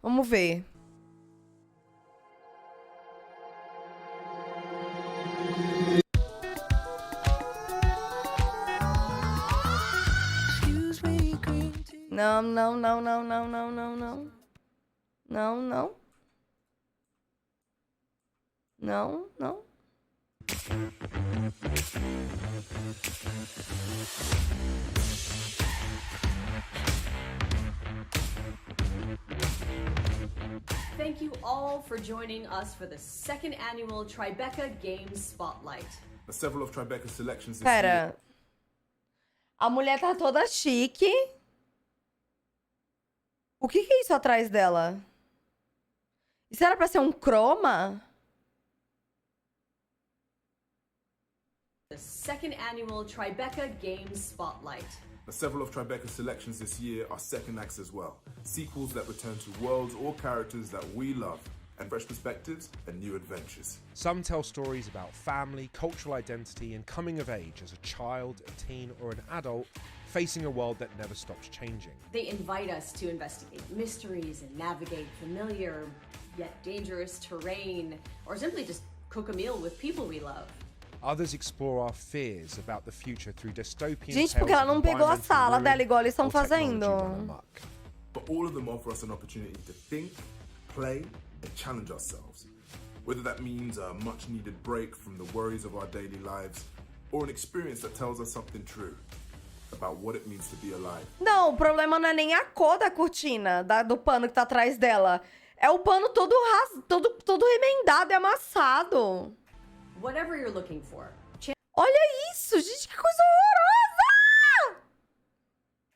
Vamos ver. Não, não, não, não, não, não, não, não. Não, não. Não, não. Thank you all for joining us for the second annual Tribeca Games Spotlight. Several of Tribeca's selections this Pera. year. A mulher tá toda chique. O que é isso atrás dela? Isso era pra ser um croma? The second annual Tribeca Games Spotlight. Several of Tribeca's selections this year are second acts as well. Sequels that return to worlds or characters that we love, and fresh perspectives and new adventures. Some tell stories about family, cultural identity, and coming of age as a child, a teen, or an adult facing a world that never stops changing. They invite us to investigate mysteries and navigate familiar yet dangerous terrain, or simply just cook a meal with people we love. Others explore our fears about the future through dystopian Gente, tales porque ela of não pegou a environmental sala ruin dela igual eles estão or technology fazendo. run amok. But all of them offer us an opportunity to think, play, and challenge ourselves. Whether that means a much needed break from the worries of our daily lives, or an experience that tells us something true about what it means to be alive. Não, o problema não é nem a cor da cortina, do pano que tá atrás dela. É o pano todo todo remendado e amassado. Whatever you're looking for, Olha isso, gente, que coisa horrorosa!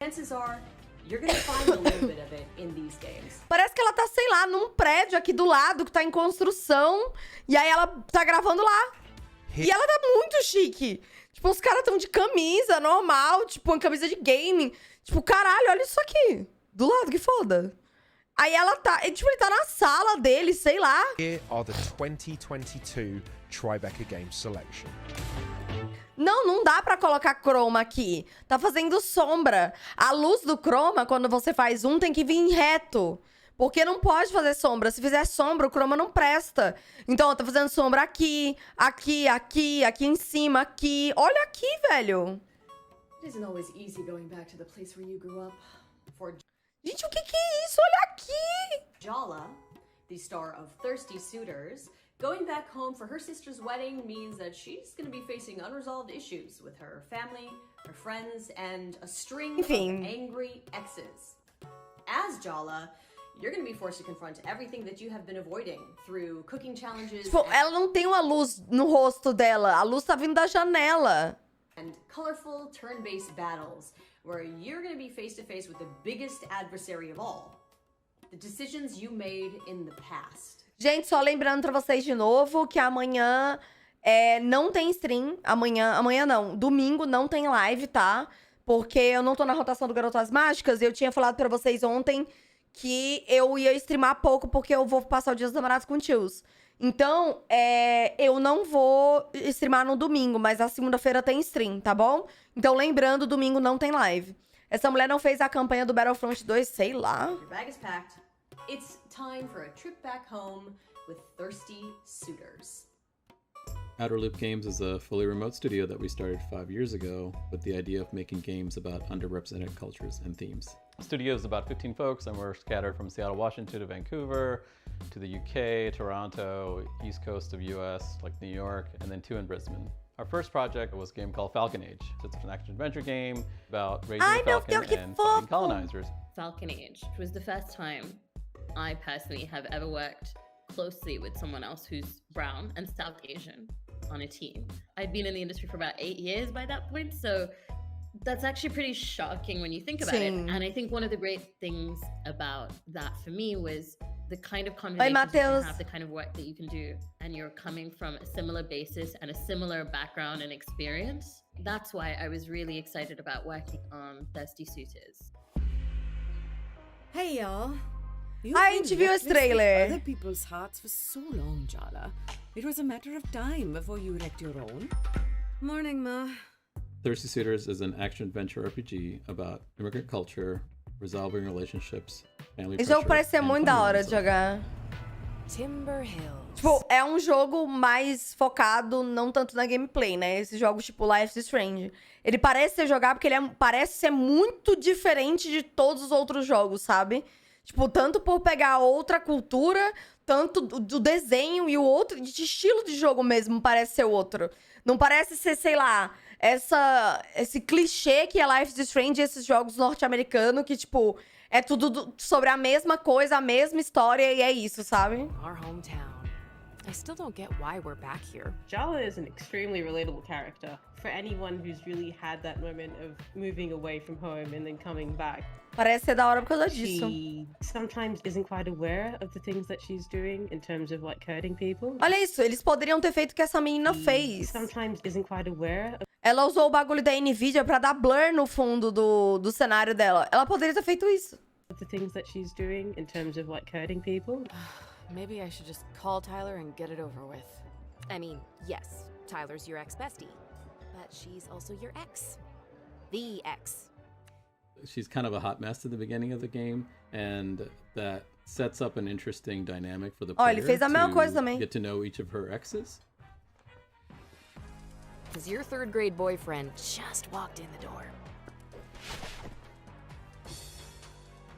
chances are you're gonna find a little bit of it in these games. Parece que ela tá, sei lá, num prédio aqui do lado que tá em construção. E aí ela tá gravando lá. E ela tá muito chique. Tipo, os caras tão de camisa normal, tipo, uma camisa de gaming. Tipo, caralho, olha isso aqui. Do lado, que foda. Aí ela tá, tipo, ele tá na sala dele, sei lá. Here are the 2022 Tribeca Games selection. Não, não dá pra colocar croma aqui. Tá fazendo sombra. A luz do croma, quando você faz um, tem que vir reto. Porque não pode fazer sombra. Se fizer sombra, o croma não presta. Então, ó, tá fazendo sombra aqui, aqui, aqui, aqui em cima, aqui. Olha aqui, velho. It isn't always easy going back to the place where you grew up. For Gente, o que é isso? Olha aqui. Jala, the star of Thirsty Suitors, going back home for her sister's wedding means that she's going to be facing unresolved issues with her family, her friends, and a string Enfim. of angry exes. As Jala, you're going to be forced to confront everything that you have been avoiding through cooking challenges Tipo, ela não tem uma luz no rosto dela. A luz tá vindo da janela. and colorful turn-based battles where you're going to be face-to-face with the biggest adversary of all, the decisions you made in the past. Gente, só lembrando pra vocês de novo que amanhã não tem stream. Amanhã não. Domingo não tem live, tá? Porque eu não tô na rotação do Garotas Mágicas. E eu tinha falado pra vocês ontem que eu ia streamar pouco porque eu vou passar o Dia dos Namorados com tios. Então, eu não vou streamar no domingo, mas na segunda-feira tem stream, tá bom? Então, lembrando, domingo não tem live. Essa mulher não fez a campanha do Battlefront 2, sei lá. Your bag is packed. It's time for a trip back home with Thirsty Suitors. Outer Loop Games is a fully remote studio that we started 5 years ago with the idea of making games about underrepresented cultures and themes. The studio is about 15 folks, and we're scattered from Seattle, Washington to Vancouver, to the UK, Toronto, east coast of US, like New York, and then 2 in Brisbane. Our first project was a game called Falcon Age. It's an action-adventure game about raising a falcon and fighting colonizers. Falcon Age was the first time I personally have ever worked closely with someone else who's brown and South Asian on a team. I'd been in the industry for about 8 years by that point, so that's actually pretty shocking when you think about it. And I think one of the great things about that for me was the kind of conversations you can have, the kind of work that you can do, and you're coming from a similar basis and a similar background and experience. That's why I was really excited about working on Thirsty Suitors. Hey y'all. A gente viu esse trailer. Other people's hearts for so long, Jala. It was a matter of time before you wrecked your own. Morning, Ma. Thirsty Suitors is an action-adventure RPG about immigrant culture, resolving relationships, family Esse jogo pressure, parece ser and muito da finding hora de themselves. jogar. Timber Hills. Tipo, é um jogo mais focado não tanto na gameplay, né? Esses jogos tipo Life is Strange. Ele parece ser jogar porque ele parece ser muito diferente de todos os outros jogos, sabe? Tipo, tanto por pegar outra cultura, tanto do desenho e o outro, de estilo de jogo mesmo parece ser outro. Não parece ser, sei lá, esse clichê que é Life is Strange e esses jogos norte-americanos que, tipo, é tudo sobre a mesma coisa, a mesma história e é isso, sabe? Our hometown. I still don't get why we're back here. Jala is an extremely relatable character for anyone who's really had that moment of moving away from home and then coming back. Parece ser da hora por causa disso. She sometimes isn't quite aware of the things that she's doing in terms of like hurting people. Olha isso, eles poderiam ter feito o que essa menina fez. Sometimes isn't quite aware of Ela usou o bagulho da Nvidia pra dar blur no fundo do cenário dela. Ela poderia ter feito isso. the things that she's doing in terms of like hurting people. Maybe I should just call Tyler and get it over with. I mean, yes, Tyler's your ex-bestie, but she's also your ex. The ex. She's kind of a hot mess at the beginning of the game, and that sets up an interesting dynamic for the player ele fez a mesma coisa também. get to know each of her exes. Because your third grade boyfriend just walked in the door.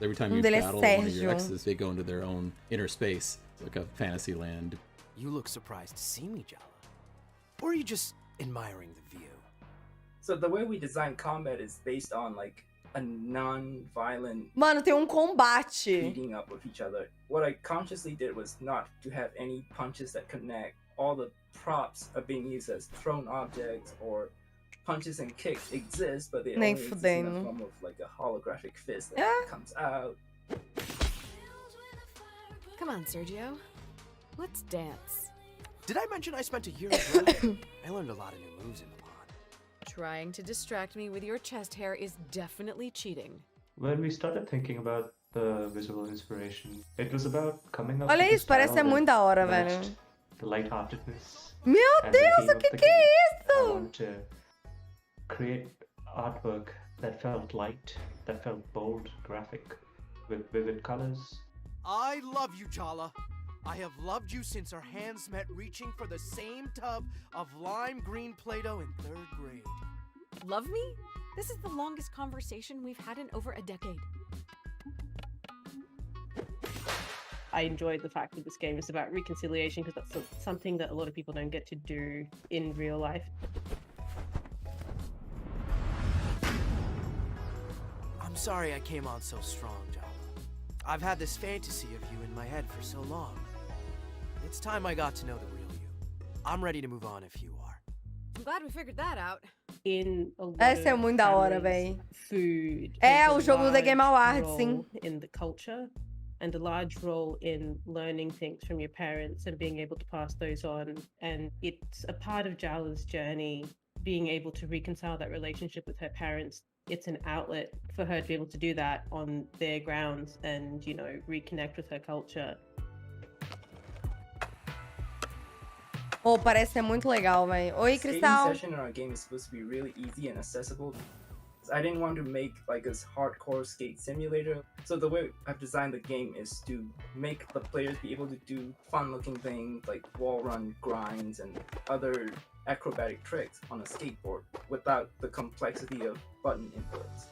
Every time you dele é battle one of your Sérgio. exes, they go into their own inner space, like a fantasy land. You look surprised to see me, Jala. Or are you just admiring the view? So the way we design combat is based on like a non-violent Mano, tem combate. beating up with each other. What I consciously did was not to have any punches that connect. All the props are being used as thrown objects or punches and kicks exist, but they only Nem exist in the fudendo. form of like a holographic fist that comes out. Come on, Sergio. Let's dance. Did I mention I spent a year abroad? I learned a lot of new moves in Milan. Trying to distract me with your chest hair is definitely cheating. When we started thinking about the visual inspiration, it was about coming up Olha with a isso, parece style ser that muito da hora, matched velho. the lightheartedness. Meu and the Deus, theme o of que the que é game. I isso? wanted to create artwork that felt light, that felt bold, graphic, with vivid colors. I love you, Jala. I have loved you since our hands met reaching for the same tub of lime green Play-Doh in 3rd grade. Love me? This is the longest conversation we've had in over a decade. I enjoyed the fact that this game is about reconciliation because that's something that a lot of people don't get to do in real life. I'm sorry I came on so strong, Jala. I've had this fantasy of you in my head for so long. It's time I got to know the real you. I'm ready to move on if you are. I'm glad we figured that out. In a lot Essa é of muito da hora, families, véi. food É, plays a o jogo da Game large Awards, sim. role in the culture and a large role in learning things from your parents and being able to pass those on. And it's a part of Jala's journey, being able to reconcile that relationship with her parents. It's an outlet for her to be able to do that on their grounds and, you know, reconnect with her culture. Oh, parece ser muito legal, velho. Oi, Skating Cristal. session in our game is supposed to be really easy and accessible. I didn't want to make like this hardcore skate simulator. So the way I've designed the game is to make the players be able to do fun-looking things like wall run grinds and other acrobatic tricks on a skateboard without the complexity of button inputs.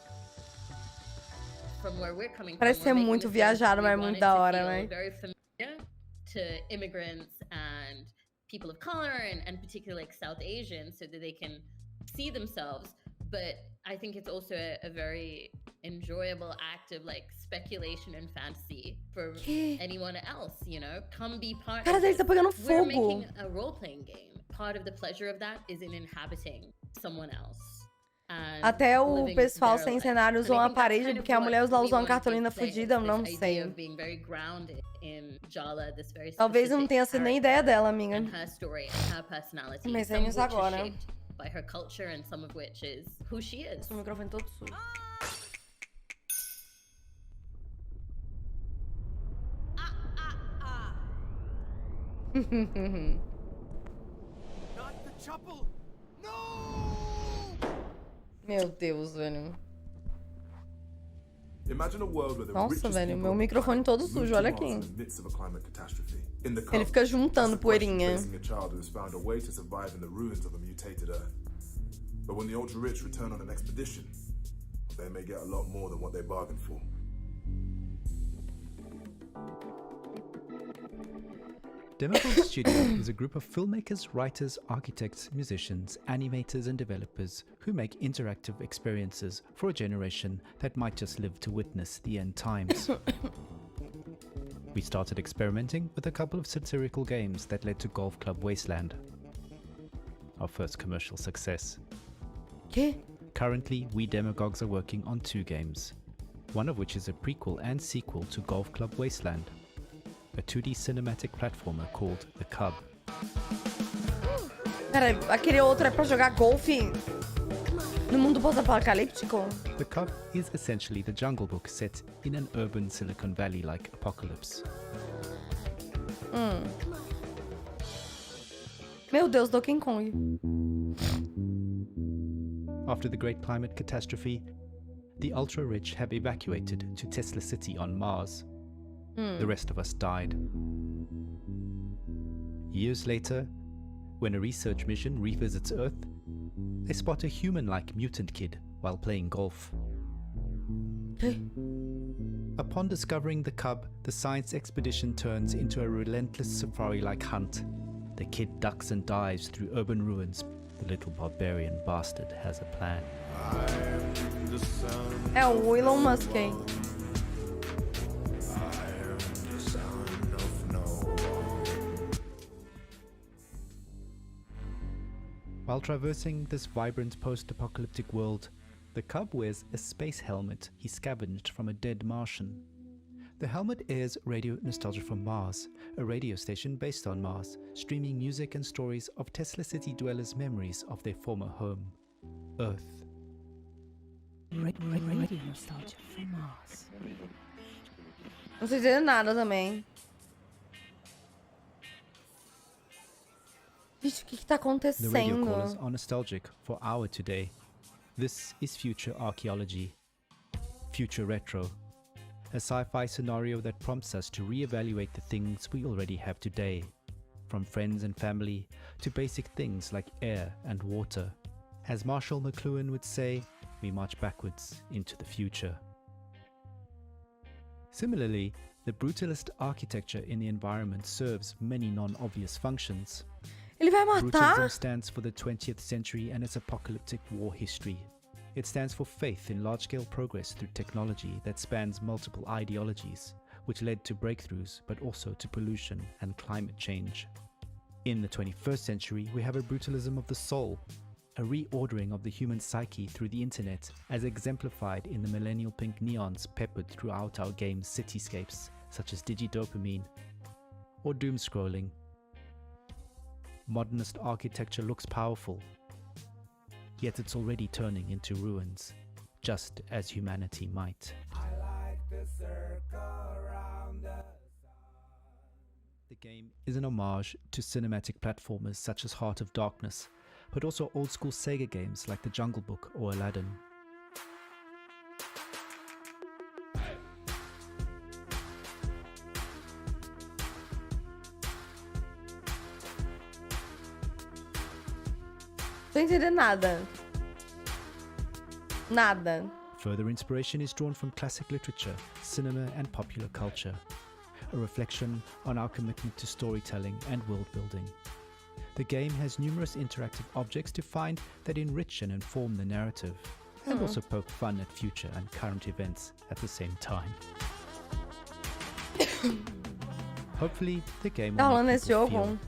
From where we're coming Parece from, ser we're making muito this game viajado, because mas é we muito wanted da to hora, feel véi. very familiar to immigrants and people of color and particularly like South Asians so that they can see themselves. But I think it's also a very enjoyable act of like speculation and fantasy for anyone else, you know? Come be part Cara of dele this. tá pegando We're fogo. making a role-playing game. Part of the pleasure of that is in inhabiting someone else. and Até o living pessoal their sem life. cenário And usou I uma think that's parede kind of porque a what mulher usa we uma wanted cartolina to say, fodida, eu this não idea sei. of being very grounded in Jala, this very Talvez eu não specific tenha sido nem ideia character dela, amiga. and her story and her personality, Comecei some of nisso which is agora. shaped by her culture and some of which is who she is. O microfone todo sujo. Not the chapel! No! Meu Deus, velho. Imagine a world where the Nossa, richest velho, people meu on the microfone planet todo move sujo, to olha Mars aqui. in the midst of a climate catastrophe. In the Ele Cup, fica juntando that's the question poeirinha. facing a child who has found a way to survive in the ruins of a mutated Earth. But when the ultra-rich return on an expedition, they may get a lot more than what they bargained for. Demogog Studio is a group of filmmakers, writers, architects, musicians, animators, and developers who make interactive experiences for a generation that might just live to witness the end times. We started experimenting with a couple of satirical games that led to Golf Club Wasteland, our first commercial success. ¿Qué? Currently, we Demagogs are working on 2 games, one of which is a prequel and sequel to Golf Club Wasteland, a 2D cinematic platformer called The Cub. Pera, aquele outro é pra jogar golfe no mundo pós-apocalíptico? The Cub is essentially the Jungle Book set in an urban Silicon Valley-like apocalypse. Meu Deus, Donkey Kong. After the Great Climate Catastrophe, the ultra-rich have evacuated to Tesla City on Mars. The rest of us died. Years later, when a research mission revisits Earth, they spot a human-like mutant kid while playing golf. Upon discovering the Cub, the science expedition turns into a relentless safari-like hunt. The kid ducks and dives through urban ruins. The little barbarian bastard has a plan. É o Elon Musk aí. While traversing this vibrant post-apocalyptic world, the Cub wears a space helmet he scavenged from a dead Martian. The helmet airs Radio Nostalgia from Mars, a radio station based on Mars, streaming music and stories of Tesla City dwellers' memories of their former home, Earth. Radio Nostalgia from Mars. Não sei dizer nada também. Gente, o que tá The radio acontecendo? callers are nostalgic for our today. This is future archaeology, future retro, a sci-fi scenario that prompts us to re-evaluate the things we already have today, from friends and family to basic things like air and water. As Marshall McLuhan would say, we march backwards into the future. Similarly, the brutalist architecture in the environment serves many non-obvious functions. Ele vai Brutalism matar? stands for the 20th century and its apocalyptic war history. It stands for faith in large-scale progress through technology that spans multiple ideologies, which led to breakthroughs but also to pollution and climate change. In the 21st century, we have a brutalism of the soul, a reordering of the human psyche through the internet as exemplified in the millennial pink neons peppered throughout our game's cityscapes, such as digidopamine or doom scrolling. Modernist architecture looks powerful, yet it's already turning into ruins, just as humanity might. The game is an homage to cinematic platformers such as Heart of Darkness, but also old-school Sega games like The Jungle Book or Aladdin. Tô entendendo nada. Nada. Further inspiration is drawn from classic literature, cinema and popular culture, a reflection on our commitment to storytelling and world building. The game has numerous interactive objects to find that enrich and inform the narrative, and also poke fun at future and current events at the same time. Hopefully, the game Tá will rolando make esse people jogo? feel,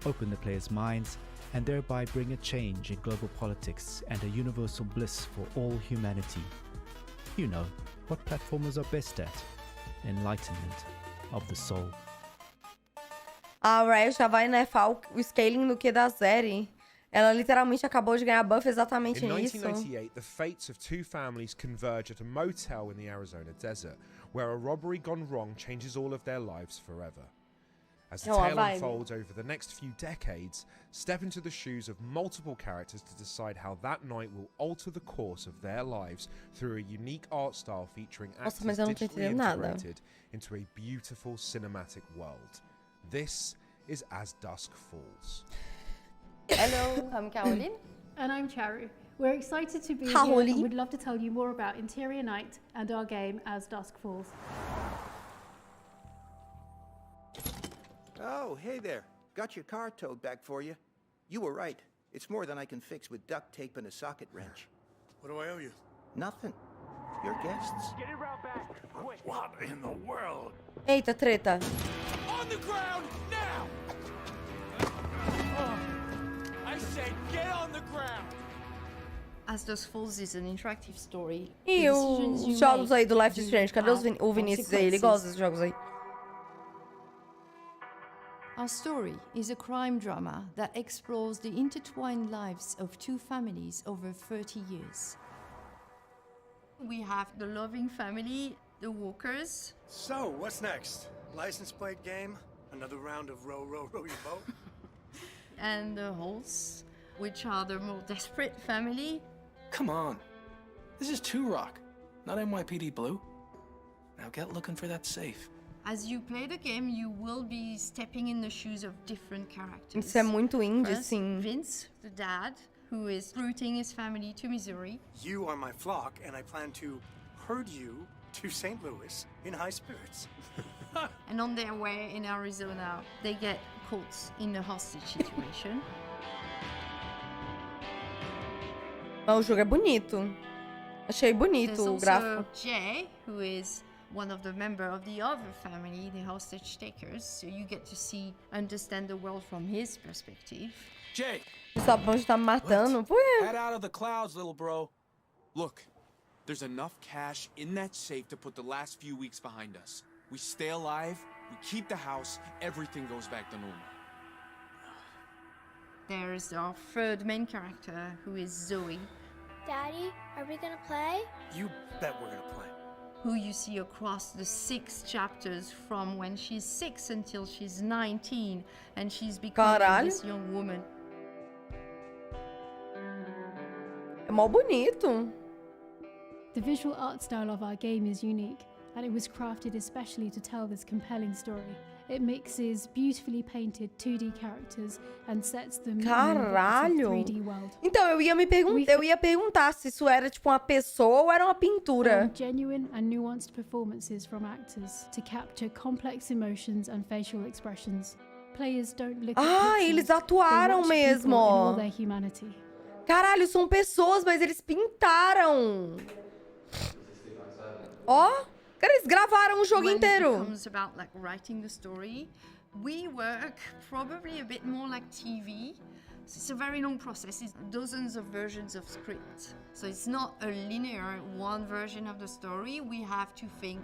open the players' minds, and thereby bring a change in global politics and a universal bliss for all humanity. You know, what platformers are best at? Enlightenment of the soul. A Riot já vai nerfar o scaling do que da série. Ela literalmente acabou de ganhar buff exatamente In nisso. 1998, the fates of 2 families converge at a motel in the Arizona desert, where a robbery gone wrong changes all of their lives forever. As the tale unfolds over the next few decades, step into the shoes of multiple characters to decide how that night will alter the course of their lives through a unique art style featuring actors digitally integrated into a beautiful cinematic world. This is As Dusk Falls. Hello, I'm Caroline. And I'm Charu. We're excited to be here and would love to tell you more about Interior Night and our game As Dusk Falls. Oh, hey there. Got your car towed back for you. You were right. It's more than I can fix with duct tape and a socket wrench. What do I owe you? Nothing. Your guests. Get it round back. Quick. What in the world? Eita, treta. On the ground now! I said get on the ground! As Dusk Falls is an interactive story. E os jogos aí do Life is Strange? Cadê o Vinícius aí? Ele gosta dos jogos aí. Our story is a crime drama that explores the intertwined lives of two families over 30 years. We have the loving family, the Walkers. So, what's next? License plate game? Another round of row, row, row your boat? And the Halls, which are the more desperate family. Come on. This is 2 Rock, not NYPD Blue. Now get looking for that safe. As you play the game, you will be stepping in the shoes of different characters. Isso é muito indie, First, sim. Vince, the dad, who is rooting his family to Missouri. You are my flock, and I plan to herd you to St. Louis in high spirits. And on their way in Arizona, they get caught in a hostage situation. Mas o jogo é bonito. Achei bonito o gráfico. There's also Jay, who is one of the members of the other family, the hostage takers, so you get to understand the world from his perspective. Jay! Sabe onde tá me matando? Por quê? Head out of the clouds, little bro. Look, there's enough cash in that safe to put the last few weeks behind us. We stay alive, we keep the house, everything goes back to normal. There's our third main character, who is Zoe. Daddy, are we gonna play? You bet we're gonna play. Who you see across the 6 chapters from when she's 6 until she's 19, and she's becoming this young woman. É mó bonito. The visual art style of our game is unique, and it was crafted especially to tell this compelling story. It mixes beautifully painted 2D characters and sets them Caralho! in a 3D world. Então, eu ia perguntar se isso era tipo uma pessoa ou era uma pintura. Genuine and nuanced performances from actors to capture complex emotions and facial expressions. Players don't look at eles atuaram mesmo. In all their humanity. Caralho, são pessoas, mas eles pintaram. Ó, cara, eles gravaram o jogo inteiro. When it comes about like writing the story, we work probably a bit more like TV. So it's a very long process. It's dozens of versions of script. So it's not a linear one version of the story. We have to think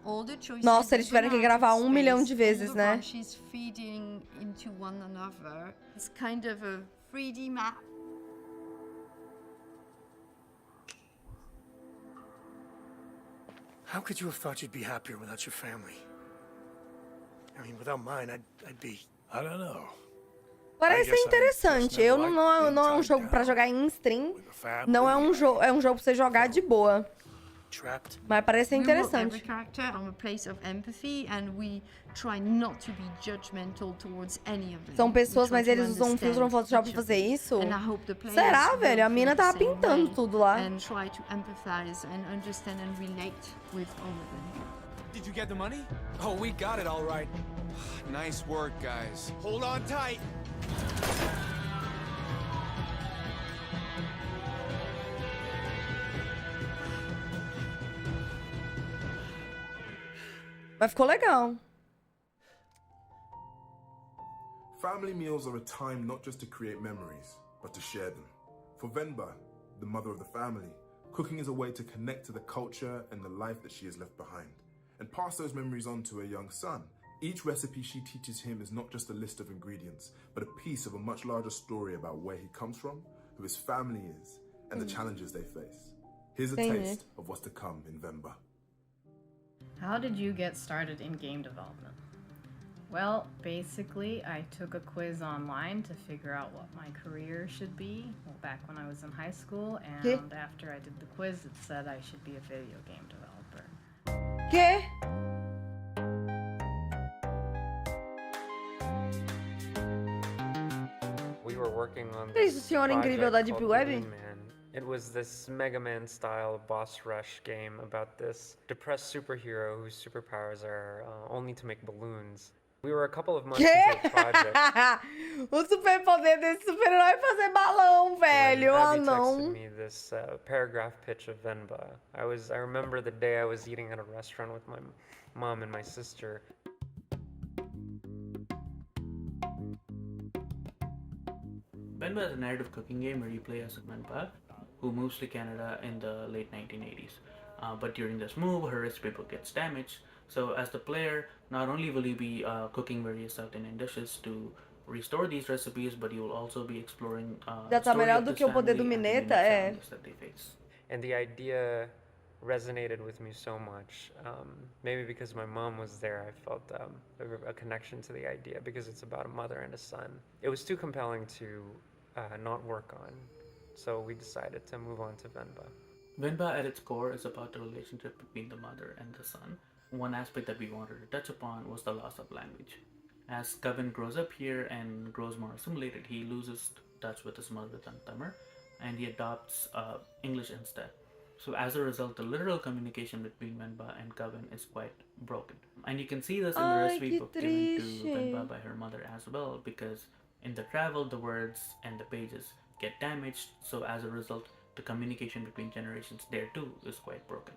all the choices. Nossa, eles tiveram que gravar 1 milhão de vezes, né? She's feeding into one another. It's kind of a 3D map. How could you have thought you'd be happier without your family? I mean, without mine, I'd be... I don't know. Parece interessante. Não é um jogo pra jogar em stream. Não é um jogo, é um jogo pra você jogar de boa. Mas parece interessante. Every character from a place of empathy, and we try not to be judgmental towards any of them. São pessoas, mas eles usam um filtro no Photoshop pra fazer isso? Será, velho? A mina tava pintando tudo lá. And try to empathize and understand and relate with all of them. Did you get the money? Oh, we got it all right. Nice work, guys. Hold on tight. Mas ficou legal. Family meals are a time not just to create memories, but to share them. For Venba, the mother of the family, cooking is a way to connect to the culture and the life that she has left behind, and pass those memories on to her young son. Each recipe she teaches him is not just a list of ingredients, but a piece of a much larger story about where he comes from, who his family is, and the challenges they face. Here's a taste of what's to come in Venba. How did you get started in game development? Well, basically, I took a quiz online to figure out what my career should be back when I was in high school, and after I did the quiz, it said I should be a video game developer. ¿Qué? We were working on É isso, Senhora Incrível da Deep Web? Man. It was this Mega Man style boss rush game about this depressed superhero whose superpowers are only to make balloons. We were a couple of months into the project. O superpoder desse super-herói é fazer balão, velho. Ah, Abby não. texted me this paragraph pitch of Venba. I remember the day I was eating at a restaurant with my mom and my sister. Venba is a narrative cooking game where you play as Venba, who moves to Canada in the late 1980s. But during this move, her recipe book gets damaged. So as the player, not only will you be cooking various South Indian dishes to restore these recipes, but you will also be exploring Já tá melhor do que o poder do Mineta, é. that they face. And the idea resonated with me so much. Maybe because my mom was there, I felt a connection to the idea because it's about a mother and a son. It was too compelling to not work on, so we decided to move on to Venba. Venba at its core is about the relationship between the mother and the son. One aspect that we wanted to touch upon was the loss of language. As Kevin grows up here and grows more assimilated, he loses touch with his mother tongue Tamil, and he adopts English instead. So as a result, the literal communication between Venba and Kevin is quite broken. And you can see this in the recipe book given to Venba by her mother as well, because in the travel, the words and the pages get damaged, so as a result, the communication between generations there too is quite broken.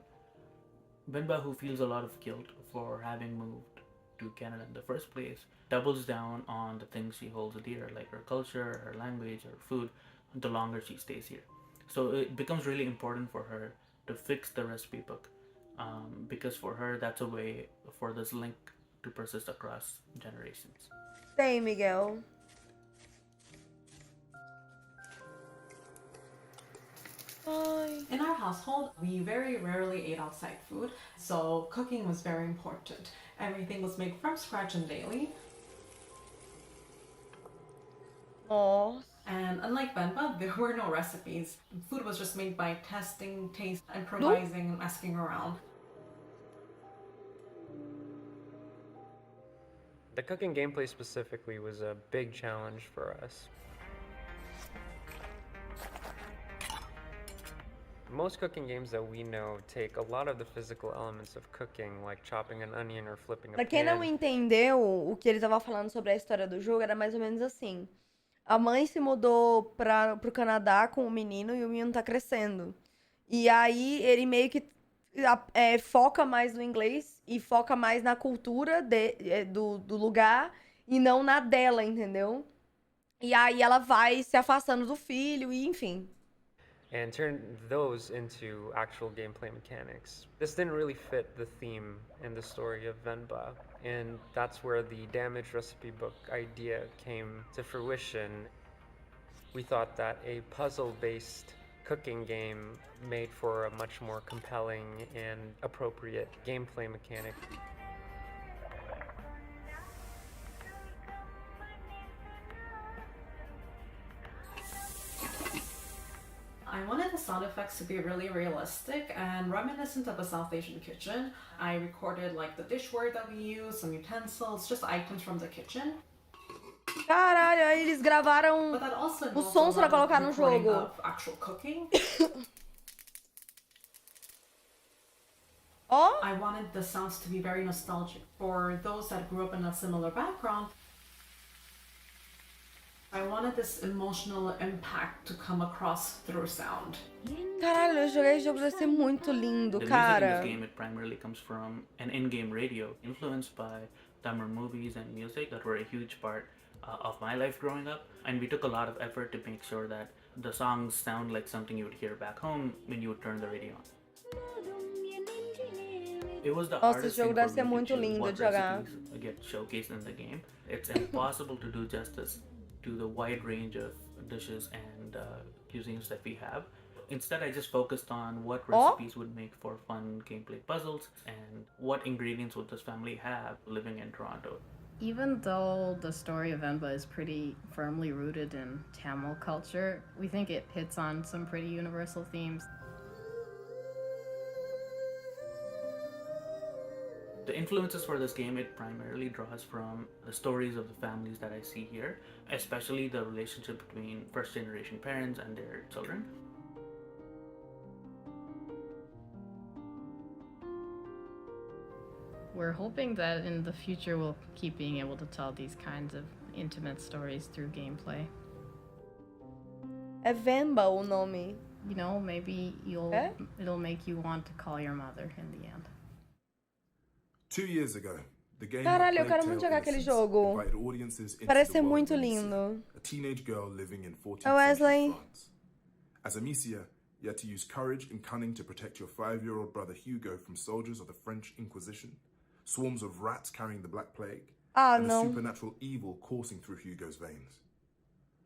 Venba, who feels a lot of guilt for having moved to Canada in the first place, doubles down on the things she holds dear, like her culture, her language, her food, the longer she stays here. So it becomes really important for her to fix the recipe book, because for her, that's a way for this link to persist across generations. Sei, Miguel. In our household, we very rarely ate outside food, so cooking was very important. Everything was made from scratch and daily. Oh. And unlike Venba, there were no recipes. Food was just made by testing, taste, improvising, and asking around. The cooking gameplay specifically was a big challenge for us. Most cooking games that we know take a lot of the physical elements of cooking, like chopping an onion or flipping a Pra quem pan. não entendeu, o que ele tava falando sobre a história do jogo era mais ou menos assim. A mãe se mudou pro Canadá com o menino e o menino tá crescendo. E aí ele meio que foca mais no inglês e foca mais na cultura do lugar e não na dela, entendeu? E aí ela vai se afastando do filho e enfim. And turn those into actual gameplay mechanics. This didn't really fit the theme and the story of Venba, and that's where the damaged recipe book idea came to fruition. We thought that a puzzle-based cooking game made for a much more compelling and appropriate gameplay mechanic. I wanted the sound effects to be really realistic and reminiscent of a South Asian kitchen. I recorded like the dishware that we use, some utensils, just items from the kitchen. Caralho, aí eles gravaram os sons pra colocar no jogo. Of actual cooking. Oh? I wanted the sounds to be very nostalgic for those that grew up in a similar background. I wanted this emotional impact to come across through sound. Caralho, eu joguei esse jogo, deve ser muito lindo, The cara. music in this game, it primarily comes from an in-game radio influenced by Tamil movies and music that were a huge part of my life growing up. And we took a lot of effort to make sure that the songs sound like something you would hear back home when you would turn the radio on. It was the Nossa, esse hardest jogo thing deve for ser me to muito choose lindo what de jogar. recipes get showcased in the game. It's impossible to do justice to the wide range of dishes and cuisines that we have. Instead, I just focused on what recipes would make for fun gameplay puzzles and what ingredients would this family have living in Toronto. Even though the story of Venba is pretty firmly rooted in Tamil culture, we think it hits on some pretty universal themes. The influences for this game, it primarily draws from the stories of the families that I see here, especially the relationship between first-generation parents and their children. We're hoping that in the future we'll keep being able to tell these kinds of intimate stories through gameplay. É Venba o nome. You know, maybe it'll make you want to call your mother in the end. 2 years ago, the game Caralho, eu quero muito jogar aquele jogo. Parece ser muito lindo. A teenage girl living in 14th Oh, Wesley. century France. As Amicia, you had to use courage and cunning to protect your 5-year-old brother Hugo from soldiers of the French Inquisition, swarms of rats carrying the Black Plague, and the supernatural evil coursing through Hugo's veins.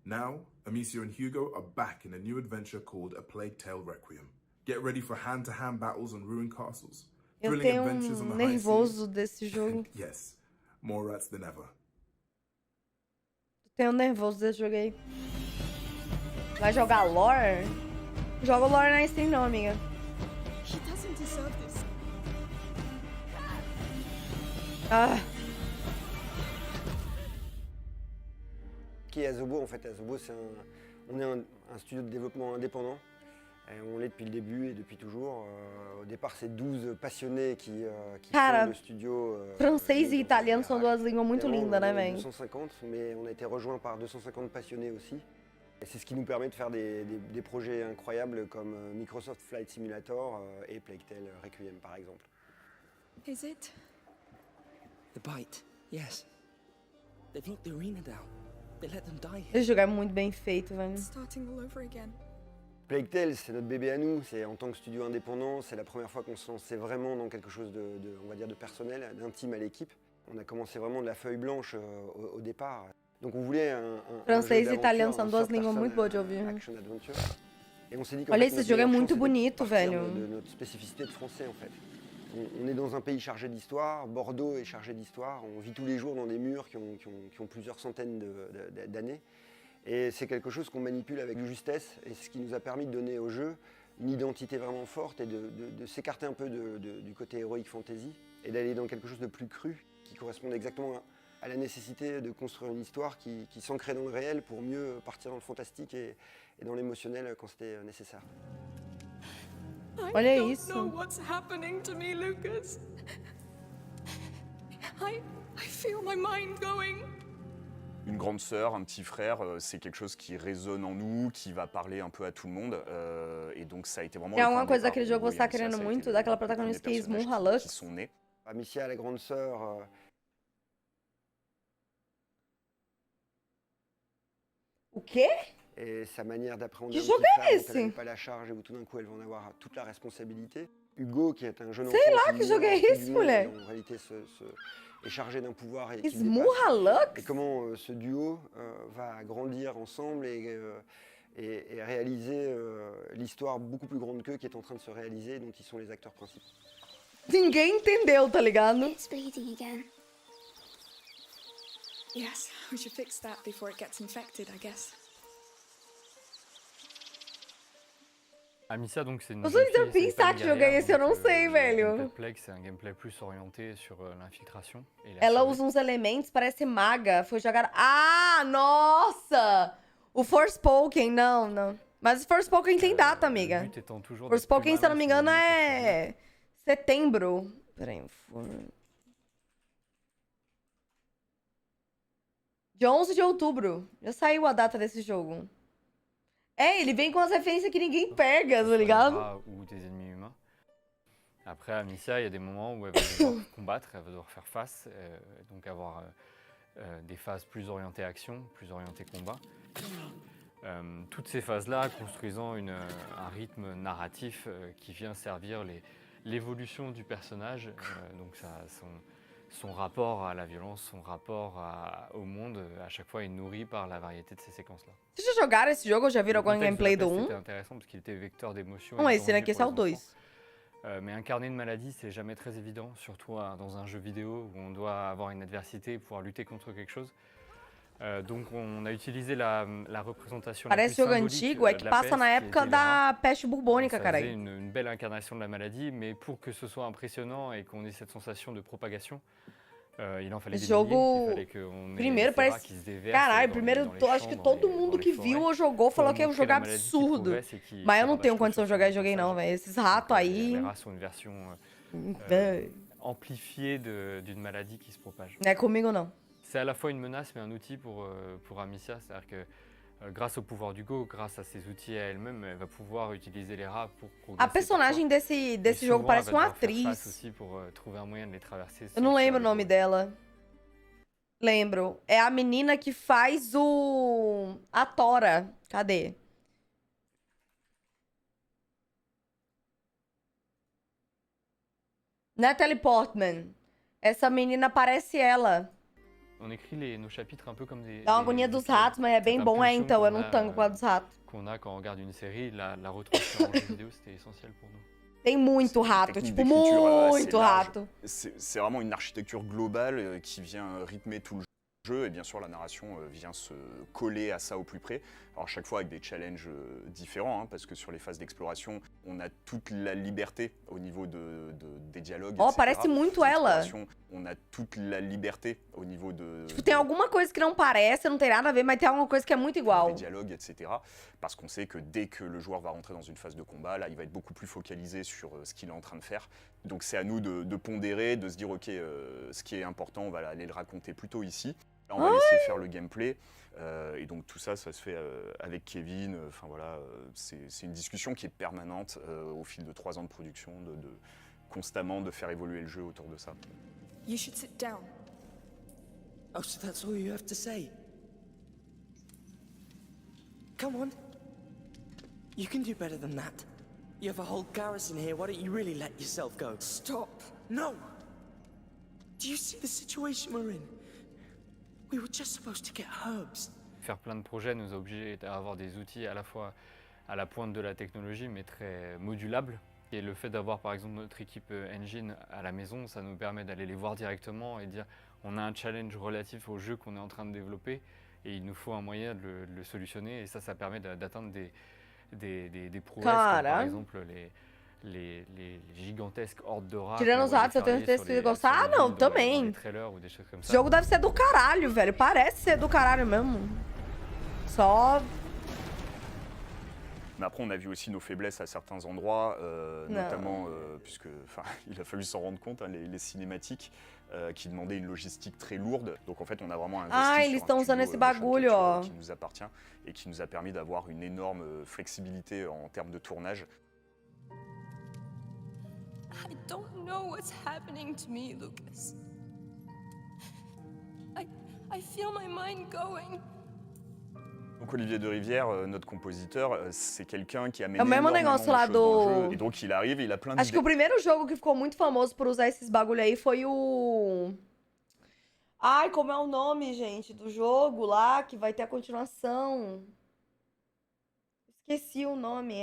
Now, Amicia and Hugo are back in a new adventure called A Plague Tale Requiem. Get ready for hand-to-hand battles on ruined castles, Eu tenho nervoso desse jogo. Yes, more rats than ever. Tenho nervoso desse jogo aí. Vai jogar lore? Joga lore na stream não, amiga. He doesn't deserve this. Ah. Qui est Asobo en fait? Asobo, on est un studio de développement indépendant. Et on l'est depuis le début et depuis toujours. Au départ, c'est 12 passionnés qui font le studio. Francês e italiano são duas línguas muito lindas, né, velho? 250, mais on a été rejoint par 250 passionnés aussi. Et c'est ce qui nous permet de faire des projets incroyables comme Microsoft Flight Simulator et Plague Tale Requiem par exemple. Is it? The bite, yes. They've locked the arena down. They let them die here. Esse jogo é muito bem feito, velho. Starting all over again. Plague Tale, c'est notre bébé à nous, c'est en tant que studio indépendant, c'est la première fois qu'on se lançait vraiment dans quelque chose on va dire de personnel, d'intime à l'équipe. On a commencé vraiment de la feuille blanche au départ. Donc on voulait un Francês e italiano são duas línguas muito boas de ouvir. Action adventure. Et on s'est dit Olha, esse jogo é muito bonito, velho. De notre spécificité de français en fait. On est dans un pays chargé d'histoire, Bordeaux est chargé d'histoire, on vit tous les jours dans des murs qui ont plusieurs centaines d'années. Et c'est quelque chose qu'on manipule avec justesse, et ce qui nous a permis de donner au jeu une identité vraiment forte et de s'écarter un peu du côté héroïque fantasy, et d'aller dans quelque chose de plus cru, qui correspond exactement à la nécessité de construire une histoire qui s'ancrait dans le réel pour mieux partir dans le fantastique et dans l'émotionnel quand c'était nécessaire. Olha I don't isso. know what's happening to me, Lucas. I feel my mind going. Une grande sœur, un petit frère, c'est quelque chose qui résonne en nous, qui va parler un peu à tout le monde. Et donc ça a été vraiment. Tem alguma coisa daquele jogo que você tá querendo muito, daquela protagonista que esmurra Lux? Amicia, la grande sœur. O quê? Et sa manière d'appréhender Que un jogo petit é frère dont esse? elle n'avait pas la charge et où tout d'un coup elle va en avoir toute la responsabilité. Hugo, qui est un jeune Sei enfant lá, qui que jogo é ignore esse, du monde, mulher? qui en réalité est chargé d'un pouvoir et qui Esmurra Lux? et comment ce duo va grandir ensemble et réaliser l'histoire beaucoup plus grande qu'eux qui est en train de se réaliser, dont ils sont les acteurs principaux. Ninguém entendeu, tá ligado? It's bleeding again. Yes, we should fix that before it gets infected, I guess. Amicia, donc c'est une. Eu sou ainda pensar que jogo é esse, eu não sei, Le velho. Plague, c'est un gameplay plus orienté sur l'infiltration. et la Ela survie. usa uns elementos, parece maga. Foi jogar. Ah, nossa! O Forspoken, não. Mas o Forspoken tem data, amiga. but étant toujours Forspoken, se eu não me engano, é setembro. Peraí. De 11 de outubro. Já saiu a data desse jogo. É, ele vem com as referências que ninguém pega, tá ligado? Ou des ennemis humains. Après, Amicia, il y a des moments où elle va devoir combattre, elle va devoir faire face, donc avoir des phases plus orientées action, plus orientées combat. Toutes ces phases-là construisant un rythme narratif qui vient servir l'évolution du personnage, donc son rapport à la violence, son rapport au monde, à chaque fois est nourri par la variété de ces séquences-là. Vocês já jogaram esse jogo ou já viram algum gameplay do 1? C'était intéressant parce qu'il était vecteur d'émotion. Não, esse aqui é o 2. Mais incarner une maladie, c'est jamais très évident, surtout dans un jeu vidéo où on doit avoir une adversité et pouvoir lutter contre quelque chose. Donc on a utilisé la représentation la plus Parece jogo symbolique antigo, é de que la passa peste, na qui época était les rats. da peste bubônica, Ça faisait caralho. une belle incarnation de la maladie, mais pour que ce soit impressionnant et qu'on ait cette sensation de propagation, il en fallait Esse des milliers, il jogo, fallait qu'on ait primeiro ces rats parece... qui se déversent Caralho, dans primeiro, les acho que champs, todo dans mundo les que forêts, viu ou jogou falou pour que é um montrer jogo la maladie qui absurdo. progresse et qui Mas eu não rabâche tenho tout condição de sur jogar son esse joguinho não, passage. velho. Esses ratos Les aí... rats sont une version amplifiée d'une maladie qui se propage. Não é comigo não. C'est à la fois une menace mais un outil pour Amicia, c'est-à-dire que grâce au pouvoir du Go, grâce à ses outils à elle-même, elle va pouvoir utiliser les rats pour progresser. A personagem desse jogo parece uma atriz. Aussi pour trouver un moyen de les traverser. Eu não lembro o nome dela. Lembro. É a menina que faz a Tora. Cadê? Natalie Portman. Essa menina parece ela. On écrit nos chapitres un peu comme des... Dá uma agonia dos ratos, mas é bem bom. É, então, eu não tango por causa dos ratos. Qu'on a quand on regarde une série, la retranscrire en jeu vidéo, c'était essentiel pour nous. Tem muito rato, tipo, muito rato. C'est vraiment une architecture globale qui vient rythmer tout le jeu et bien sûr la narration vient se coller à ça au plus près. Alors chaque fois avec des challenges différents, hein, parce que sur les phases d'exploration, on a toute la liberté au niveau des dialogues, Ó, etc. parece muito ela. On a toute la liberté au niveau Tipo, tem alguma coisa que não parece, não tem nada a ver, mas tem alguma coisa que é muito igual. des dialogues, etc. Parce qu'on sait que dès que le joueur va rentrer dans une phase de combat, là, il va être beaucoup plus focalisé sur ce qu'il est en train de faire. Donc c'est à nous de pondérer, de se dire, ok, ce qui est important, on va aller le raconter plutôt ici. Là, on va laisser faire le gameplay. Et donc tout ça, ça se fait avec Kevin. Enfin voilà, c'est une discussion qui est permanente au fil de 3 ans de production, constamment de faire évoluer le jeu autour de ça. You should sit down. Oh, so that's all you have to say? Come on. You can do better than that. You have a whole garrison here, why don't you really let yourself go? Stop! No! Do you see the situation we're in? We were just supposed to get herbs. Faire plein de projets nous a obligés à avoir des outils à la fois à la pointe de la technologie, mais très modulables. Et le fait d'avoir par exemple notre équipe engine à la maison, ça nous permet d'aller les voir directement et dire on a un challenge relatif au jeu qu'on est en train de développer et il nous faut un moyen de le solutionner et ça permet d'atteindre des prouesses comme par exemple les gigantesques hordes de rats. Tirando os ratos, eu tenho certeza que você gostar. Ah, não, também. Esse jogo deve ser do caralho, velho. Parece ser do caralho mesmo. Só... Mais après, on a vu aussi nos faiblesses à certains endroits, notamment puisque, il a fallu s'en rendre compte, hein, les cinématiques qui demandaient une logistique très lourde. Donc en fait, on a vraiment investi eles sur estão un usando studio esse bagulho, ó. qui nous appartient et qui nous a permis d'avoir une énorme flexibilité en termes de tournage. I don't know what's happening to me, Lucas. I feel my mind going. Donc Olivier de Rivière, notre compositeur, c'est quelqu'un qui amène É o mesmo énormément de negócio lá choses dans le do... jeu. Et donc il arrive, il a plein Acho que o d'idées. primeiro jogo que ficou muito famoso por usar esses bagulho aí foi o... Ai, como é o nome, gente, do jogo lá, que vai ter a continuação. Esqueci o nome,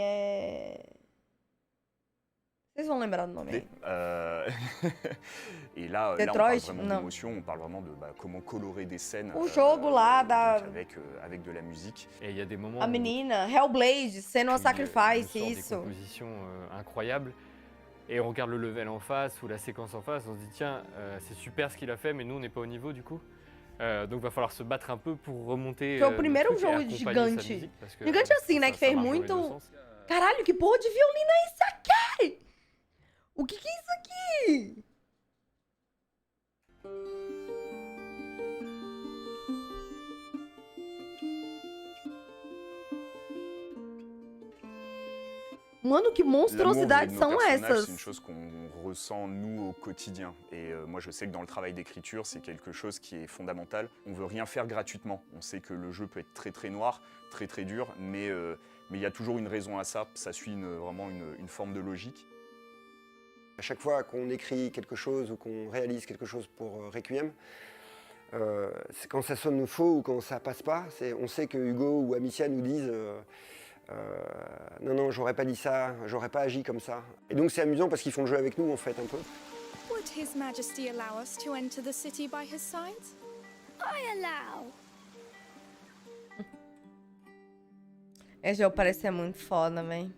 Vocês vão lembrar do nome aí. Et là, Detroit, on parle vraiment non. d'émotion, on parle vraiment de comment colorer des scènes O jogo lá da... avec de la musique. Et il y a des moments A menina, Hellblade, Senua Sacrifice, des isso. compositions incroyables. Et on regarde le level en face ou la séquence en face, on se dit tiens, c'est super ce qu'il a fait, mais nous on n'est pas au niveau du coup. Donc va falloir se battre un peu pour remonter. Foi o primeiro jogo de gigante. Gigante assim, né, que fez muito... Caralho, que porra de violino é esse aqui? O que é isso aqui? Mano, que monstruosidades são essas? C'est une chose qu'on ressent nous au quotidien. Et moi, je sais que dans le travail d'écriture, c'est quelque chose qui est fondamental. On veut rien faire gratuitement. On sait que le jeu peut être très très noir, très très dur, mais il y a toujours une raison à ça. Ça suit vraiment une forme de logique. À chaque fois qu'on écrit quelque chose ou qu'on réalise quelque chose pour Requiem, quand ça sonne faux ou quand ça passe pas, on sait que Hugo ou Amicia nous disent Non, j'aurais pas dit ça, j'aurais pas agi comme ça. Et donc c'est amusant parce qu'ils font le jeu avec nous en fait un peu. Would His Majesty allow us to enter the city by his side? I allow. Esse jogo parece ser muito foda, véi.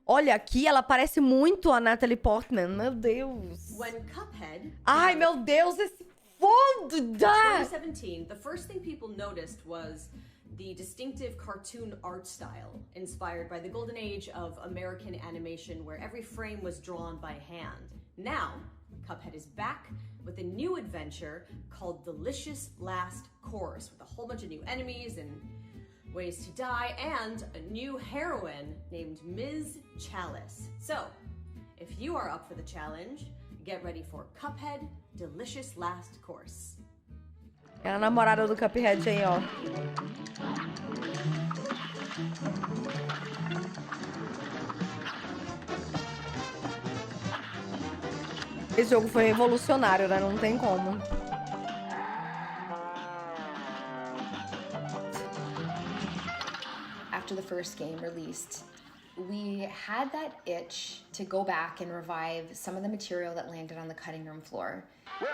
Olha, aqui ela parece muito a Natalie Portman. Meu Deus. When Cuphead... Ai, meu Deus, esse foda! 2017, the first thing people noticed was the distinctive cartoon art style, inspired by the golden age of American animation, where every frame was drawn by hand. Now, Cuphead is back with a new adventure called Delicious Last Course, with a whole bunch of new enemies and ways to die, and a new heroine named Ms. Chalice. So, if you are up for the challenge, get ready for Cuphead Delicious Last Course. É a namorada do Cuphead aí, ó. Esse jogo foi revolucionário, né? Não tem como. After the first game released, we had that itch to go back and revive some of the material that landed on the cutting room floor. Well,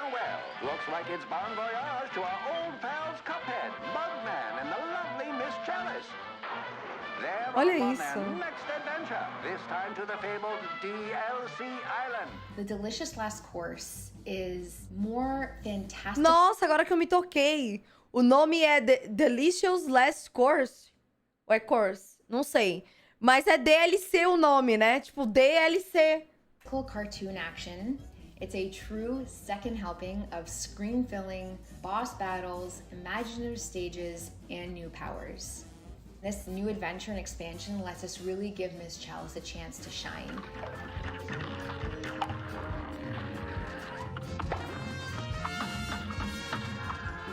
looks like it's bon voyage to our old pals Cuphead, Bugman, and the lovely Miss Chalice. They're Olha on isso. their next adventure, this time to the fabled DLC Island. The Delicious Last Course is more fantastic. Nossa, agora que eu me toquei. O nome é Delicious Last Course. Ou é Course? Não sei. Mas é DLC o nome, né? Tipo, DLC. Cartoon action. It's a true second helping of screen-filling, boss battles, imaginative stages, and new powers. This new adventure and expansion lets us really give Ms. Chalice a chance to shine.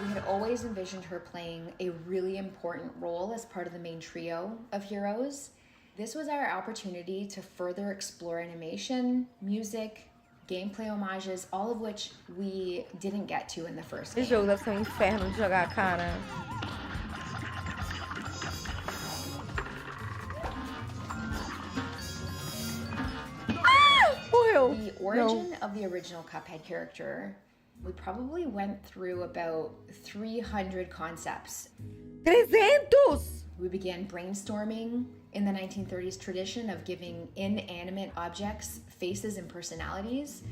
We had always envisioned her playing a really important role as part of the main trio of heroes. This was our opportunity to further explore animation, music, gameplay homages, all of which we didn't get to in the first game. Esse jogo deve ser um inferno de jogar, cara. Morreu. The origin of the original Cuphead character, we probably went through about 300 concepts. 300! We began brainstorming in the 1930s tradition of giving inanimate objects faces and personalities.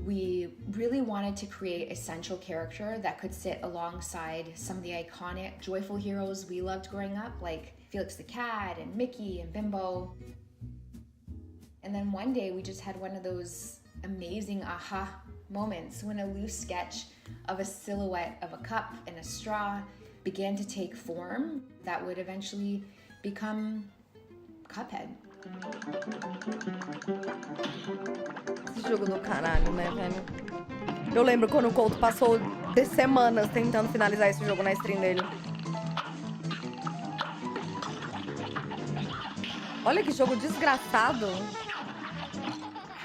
We really wanted to create a central character that could sit alongside some of the iconic joyful heroes we loved growing up, like Felix the Cat and Mickey and Bimbo. And then one day we just had one of those amazing aha moments when a loose sketch of a silhouette of a cup and a straw began to take form that would eventually become Cuphead. Esse jogo do caralho, né, velho? Eu lembro quando o Couto passou de semanas tentando finalizar esse jogo na stream dele. Olha que jogo desgraçado.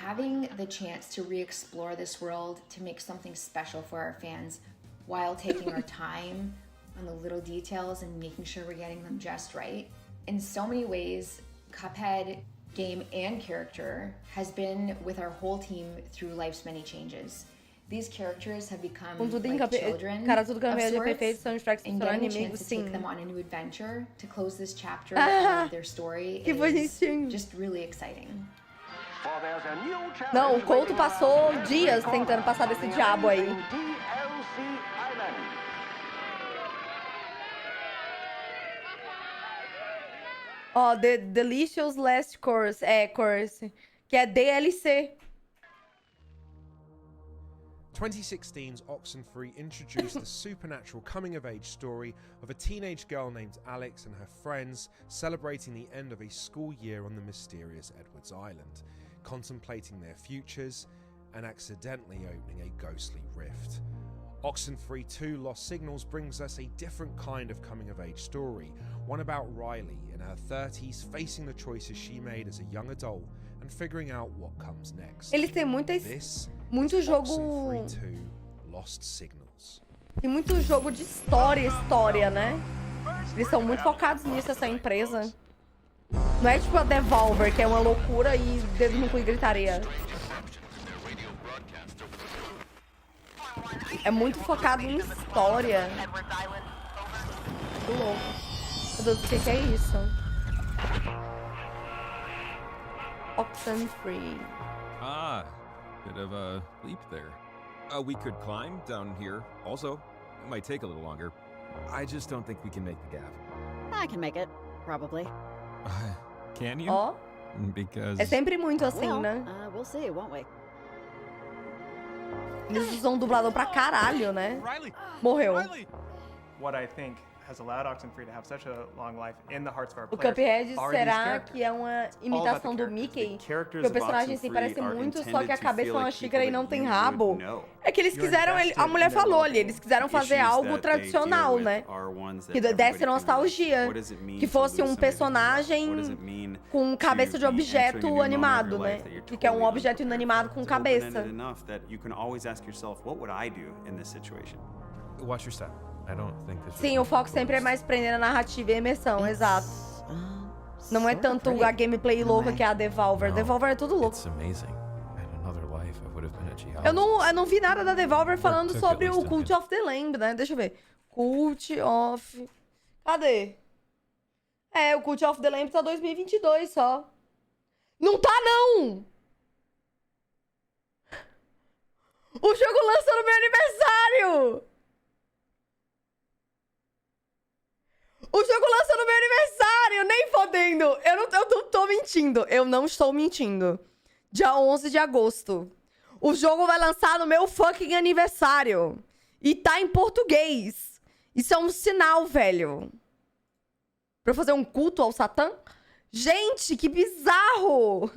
Having the chance to re-explore this world, to make something special for our fans while taking our time on the little details and making sure we're getting them just right. In so many ways, Cuphead, game and character, has been with our whole team through life's many changes. These characters have become like children Cara, tudo que of é sorts, perfeito, soundtracks and funcionam, getting a inimigos, chance to take sim. them on a new adventure to close this chapter of their story Que is bonitinho. just really exciting. Não, o Couto passou dias tentando passar desse diabo aí. Ó, The Delicious Last Course. É, Course. Que é DLC. 2016's Oxenfree introduced the supernatural coming-of-age story of a teenage girl named Alex and her friends celebrating the end of a school year on the mysterious Edwards Island, contemplating their futures and accidentally opening a ghostly rift. Oxenfree 2 Lost Signals brings us a different kind of coming-of-age story, one about Riley in her 30s facing the choices she made as a young adult and figuring out what comes next. Eles têm muito jogo... Oxenfree 2 Lost Signals. Tem muito jogo de história, né? Eles são muito focados nisso, essa empresa. Não é tipo a Devolver, que é uma loucura e dedo no cu e gritaria. É muito focado em história. Muito louco. Meu Deus, o que é isso? Oxenfree. Ah, bit of a leap there. We could climb down here. Also, it might take a little longer. I just don't think we can make the gap. I can make it, probably. Can you? Ó. Because É sempre muito assim, né? We'll see, won't we? Eles usam dublador pra caralho, né? Morreu. What I think has allowed Oxenfree to have such a long life in the hearts of our O players Cuphead are será these characters. que é uma imitação do Mickey? Que o personagem se parece muito, só que a cabeça é uma xícara e não tem rabo. É que eles quiseram, a mulher falou ali, eles quiseram fazer algo tradicional, né? Que desse nostalgia. Que fosse um personagem com cabeça de objeto animado, né? Que é um objeto inanimado com cabeça. watch your step. I don't think this. Sim, o foco sempre é mais prender a narrativa e a imersão, exato. Não é tanto a gameplay louca que é a Devolver. Devolver é tudo louco. Eu não vi nada da Devolver falando sobre o Cult of the Lamb, né? Deixa eu ver. Cult of... Cadê? É, o Cult of the Lamb tá 2022 só. Não tá, não! O jogo lança no meu aniversário! O jogo lança no meu aniversário! Nem fodendo! Eu não tô mentindo. Eu não estou mentindo. Dia 11 de agosto. O jogo vai lançar no meu fucking aniversário. E tá em português. Isso é um sinal, velho. Pra eu fazer um culto ao Satã? Gente, que bizarro!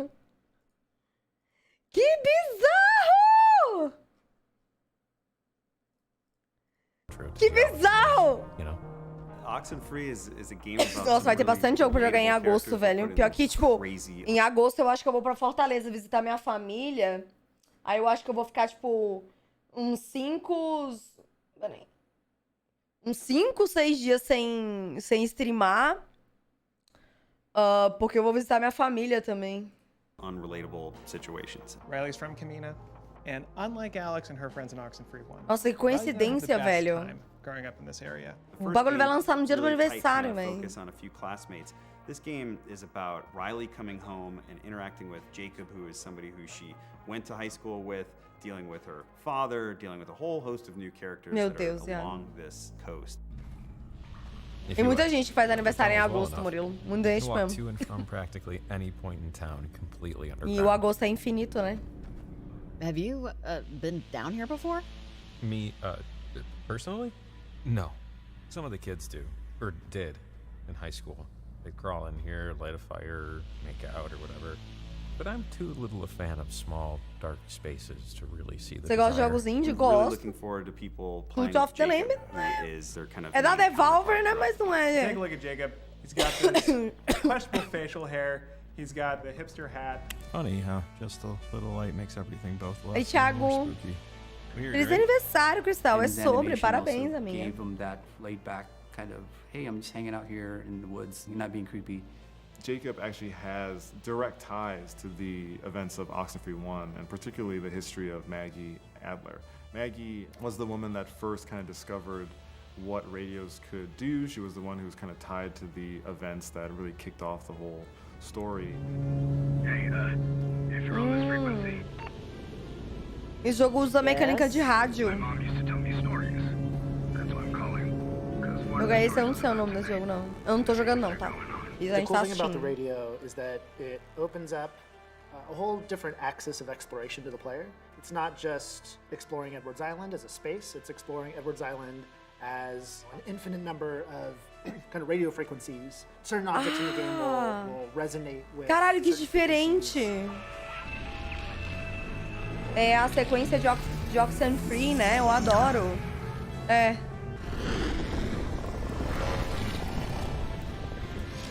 Que bizarro! Que bizarro! Nossa, vai ter bastante jogo pra jogar em agosto, velho. Pior que, tipo, em agosto eu acho que eu vou pra Fortaleza visitar minha família. Aí eu acho que eu vou ficar, tipo, uns 5, 6 dias sem streamar. Porque eu vou visitar minha família também. Unrelatable situations. Riley's from Kamina, and unlike Alex and her friends in Oxenfree 1, nossa, que coincidência, velho. Growing up in this area. O bagulho vai lançar no dia do meu aniversário, velho. This game is about Riley coming home and interacting with Jacob, who is somebody who she went to high school with, dealing with her father, dealing with a whole host of new characters that are along this coast. Tem muita gente que faz aniversário em agosto, Murilo. Muita gente mesmo. E o agosto é infinito, né? Have you been down here before? Me, personally? No. Some of the kids do, or did, in high school. They'd crawl in here, light a fire, make out, or whatever. But I'm too little a fan of small, dark spaces to really see the. Você gosta de jogos indie? Gosto. Cult of the Lamb é da Devolver, né? Mas não é. Take a look at Jacob. He's got this questionable facial hair. He's got the hipster hat. Funny how just a little light makes everything both less Ei, Thiago. Feliz aniversário, Cristal. É sobre. Parabéns, amiga. Gave him that laid back kind of, hey, I'm just hanging out here in the woods. You're not being creepy. Jacob actually has direct ties to the events of Oxenfree 1, and particularly the history of Maggie Adler. Maggie was the woman that first kind of discovered what radios could do. She was the one who was kind of tied to the events that really kicked off the whole story. Hey, if you're on this frequency. Esse jogo usa a mecânica de rádio. My mom used to tell me stories. That's why I'm calling. Jogar esse, eu não sei o nome desse jogo, não. Eu não tô jogando, não, tá? The cool thing about the radio is that it opens up a whole different axis of exploration to the player. It's not just exploring Edwards Island as a space, it's exploring Edwards Island as an infinite number of kind of radio frequencies. Certain objects in the game will resonate with... Caralho, que diferente! É a sequência de Oxenfree, né? Eu adoro. É.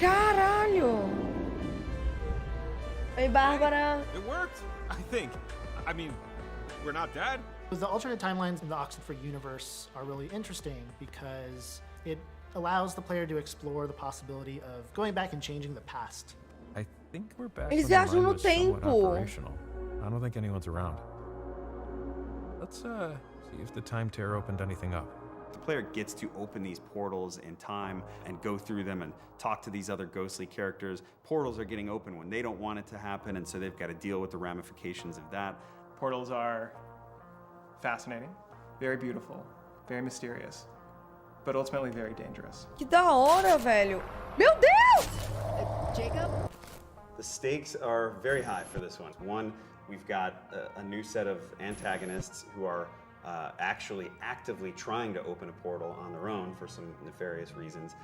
Caralho! Oi, Bárbara. It worked, I think. I mean, we're not dead. The alternate timelines in the Oxenfree universe are really interesting because it allows the player to explore the possibility of going back and changing the past. I think we're back Eles when the viajam line no was somewhat tempo. operational. I don't think anyone's around. Let's see if the time tear opened anything up. The player gets to open these portals in time and go through them and talk to these other ghostly characters. Portals are getting open when they don't want it to happen, and so they've got to deal with the ramifications of that. Portals are fascinating, very beautiful, very mysterious, but ultimately very dangerous. Que da hora, velho. Meu Deus! Jacob? The stakes are very high for this one. One, we've got a new set of antagonists who are actually actively trying to open a portal on their own for some nefarious reasons.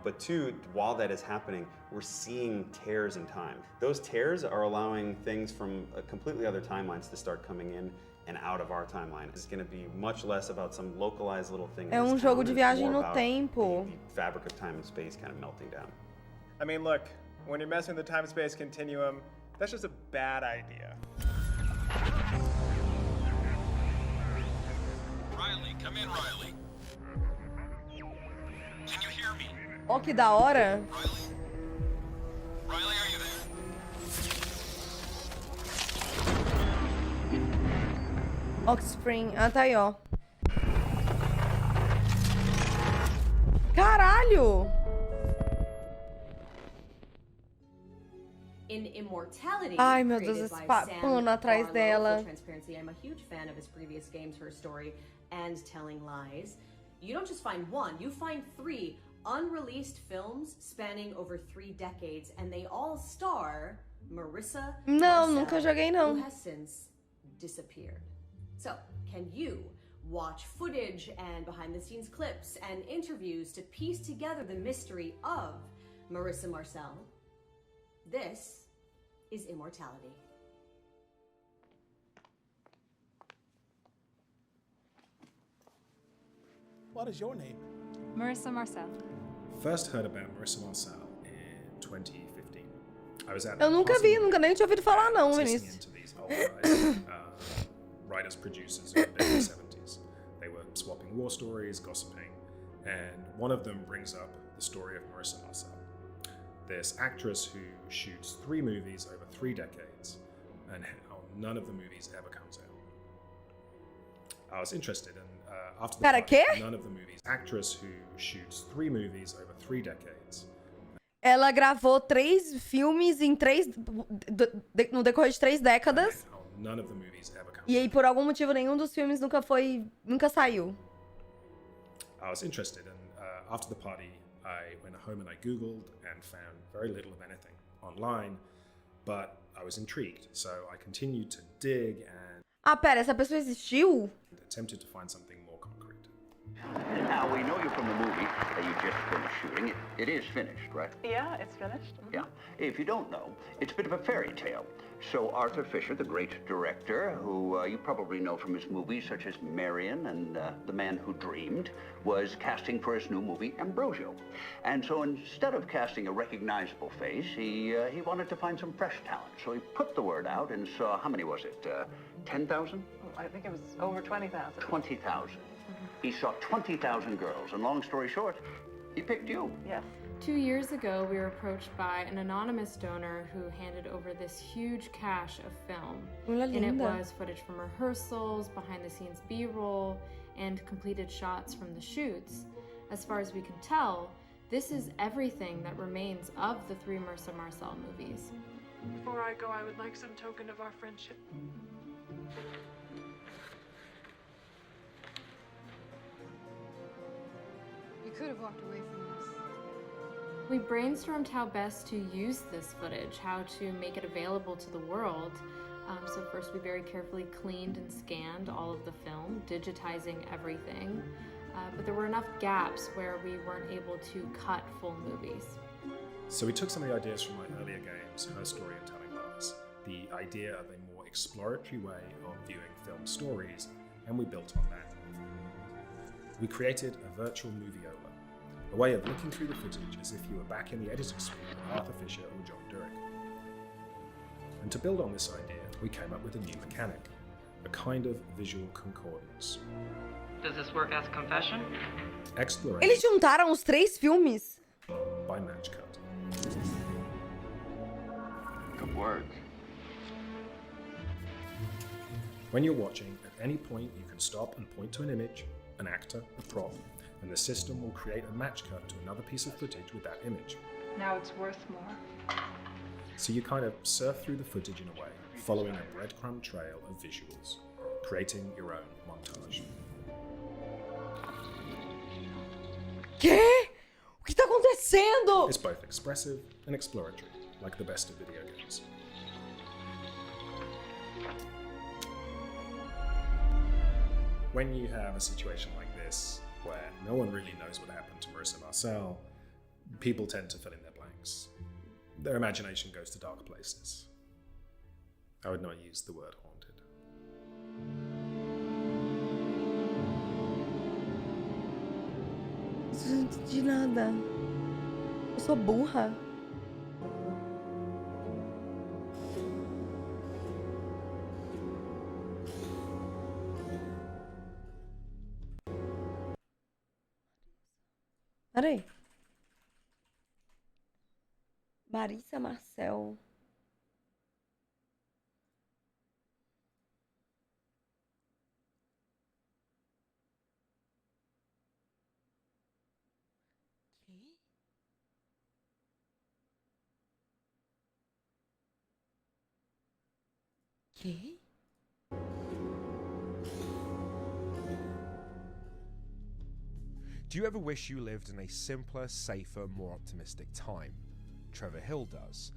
But two, while that is happening, we're seeing tears in time. Those tears are allowing things from completely other timelines to start coming in and out of our timeline. It's going to be much less about some localized little thing. É jogo de viagem no tempo. The fabric of time and space kind of melting down. I mean, look, when you're messing with the time-space continuum, that's just a bad idea. Riley, come in, Riley. Can you hear me? Ó, que da hora. Riley, are you there? Oxspring. Ah, tá aí, ó. Caralho! In Immortality, Ai, meu Deus, created esse by Sam pano atrás Barlow, dela. full transparency, I'm a huge fan of his previous games, Her Story and Telling Lies. You don't just find one, you find 3 unreleased films spanning over 3 decades, and they all star Marissa Não, Marcel, nunca joguei, não. who has since disappeared. So, can you watch footage and behind-the-scenes clips and interviews to piece together the mystery of Marissa Marcel? This is Immortality. What is your name? Marissa Marcel. First heard about Marissa Marcel in 2015. I was at Eu nunca vi, nunca nem tinha ouvido falar não, listening Vinícius. into these old guys, writers, producers in the 70s. They were swapping war stories, gossiping, and one of them brings up the story of Marissa Marcel, this actress who shoots 3 movies over 3 decades, and how none of the movies ever comes out. I was interested, and after the fact, none of the movies. Actress who shoots 3 movies over 3 decades. Ela gravou 3 filmes em no decorrer de 3 décadas. None of the movies ever come. E aí, por algum motivo, nenhum dos filmes nunca saiu. I was interested, and after the party, I went home and I Googled and found very little of anything online, but I was intrigued, so I continued to dig and Ah, pera, essa pessoa existiu? attempted to find something more concrete. Now, we know you from the movie that you just finished shooting. It is finished, right? Yeah, it's finished. Yeah. If you don't know, it's a bit of a fairy tale. So Arthur Fisher, the great director, who you probably know from his movies such as Marion and The Man Who Dreamed, was casting for his new movie, Ambrosio. And so instead of casting a recognizable face, he wanted to find some fresh talent. So he put the word out and saw, how many was it, 10,000? I think it was over 20,000. 20,000. He saw 20,000 girls, and long story short, he picked you. Yes. 2 years ago, we were approached by an anonymous donor who handed over this huge cache of film. And it was footage from rehearsals, behind-the-scenes B-roll, and completed shots from the shoots. As far as we can tell, this is everything that remains of the 3 Marissa Marcel movies. Before I go, I would like some token of our friendship. You could have walked away from this. We brainstormed how best to use this footage, how to make it available to the world. So first we very carefully cleaned and scanned all of the film, digitizing everything. But there were enough gaps where we weren't able to cut full movies. So we took some of the ideas from my earlier games, Her Story and Telling Lies, the idea of a more exploratory way of viewing film stories, and we built on that. We created a virtual movieola, a way of looking through the footage as if you were back in the editing suite with Arthur Fisher or John Durick. And to build on this idea, we came up with a new mechanic, a kind of visual concordance. Does this work as confession? Exploration Eles juntaram os 3 filmes? by match cut. Good work. When you're watching, at any point you can stop and point to an image, an actor, a prop, and the system will create a match cut to another piece of footage with that image. Now it's worth more. So you kind of surf through the footage in a way, following a breadcrumb trail of visuals, creating your own montage. Quê? O que tá acontecendo? It's both expressive and exploratory, like the best of video games. When you have a situation like this, where no one really knows what happened to Marissa Marcel, people tend to fill in their blanks. Their imagination goes to dark places. I would not use the word haunted. Não entendi nada. Eu sou burra. Peraí. Marissa Marcel. Quê? Do you ever wish you lived in a simpler, safer, more optimistic time? Trevor Hill does.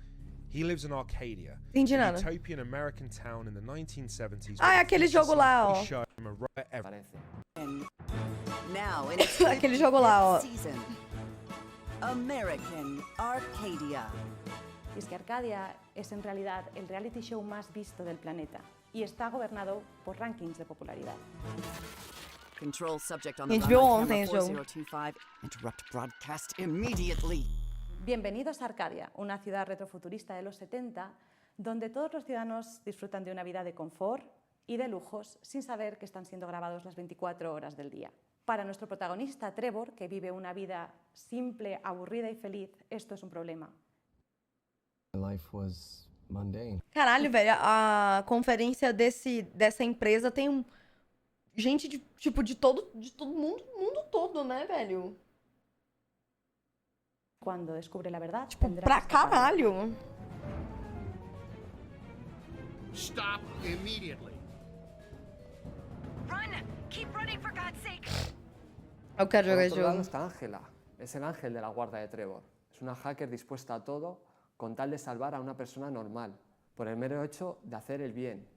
He lives in Arcadia, a Entendi nada. utopian American town in the 1970s. Ah, é aquele jogo lá, ó. Now in Aquele jogo lá, ó. season. American Arcadia. Y es que Arcadia es en realidad el reality show más visto del planeta y está gobernado por rankings de popularidad. Control subject on A the gente viu run, ontem camera esse jogo. 4025. Interrupt broadcast immediately. Bienvenidos a Arcadia, una ciudad retrofuturista de los 70, donde todos los ciudadanos disfrutan de una vida de confort y de lujos sin saber que están siendo grabados las 24 horas del día. Para nuestro protagonista Trevor, que vive una vida simple, aburrida y feliz, esto es un problema. Life was mundane. Caralho, velho, a conferência dessa empresa tem gente de, tipo, de todo mundo todo, né, velho? Cuando descubre la verdad, Tipo, pra caralho. Stop immediately. Run! Keep running for God's sake. Eu quero jogar esse Por otro lado jogo. está Ángela. Es el ángel de la guarda de Trevor. Es una hacker dispuesta a todo con tal de salvar a una persona normal, por el mero hecho de hacer el bien.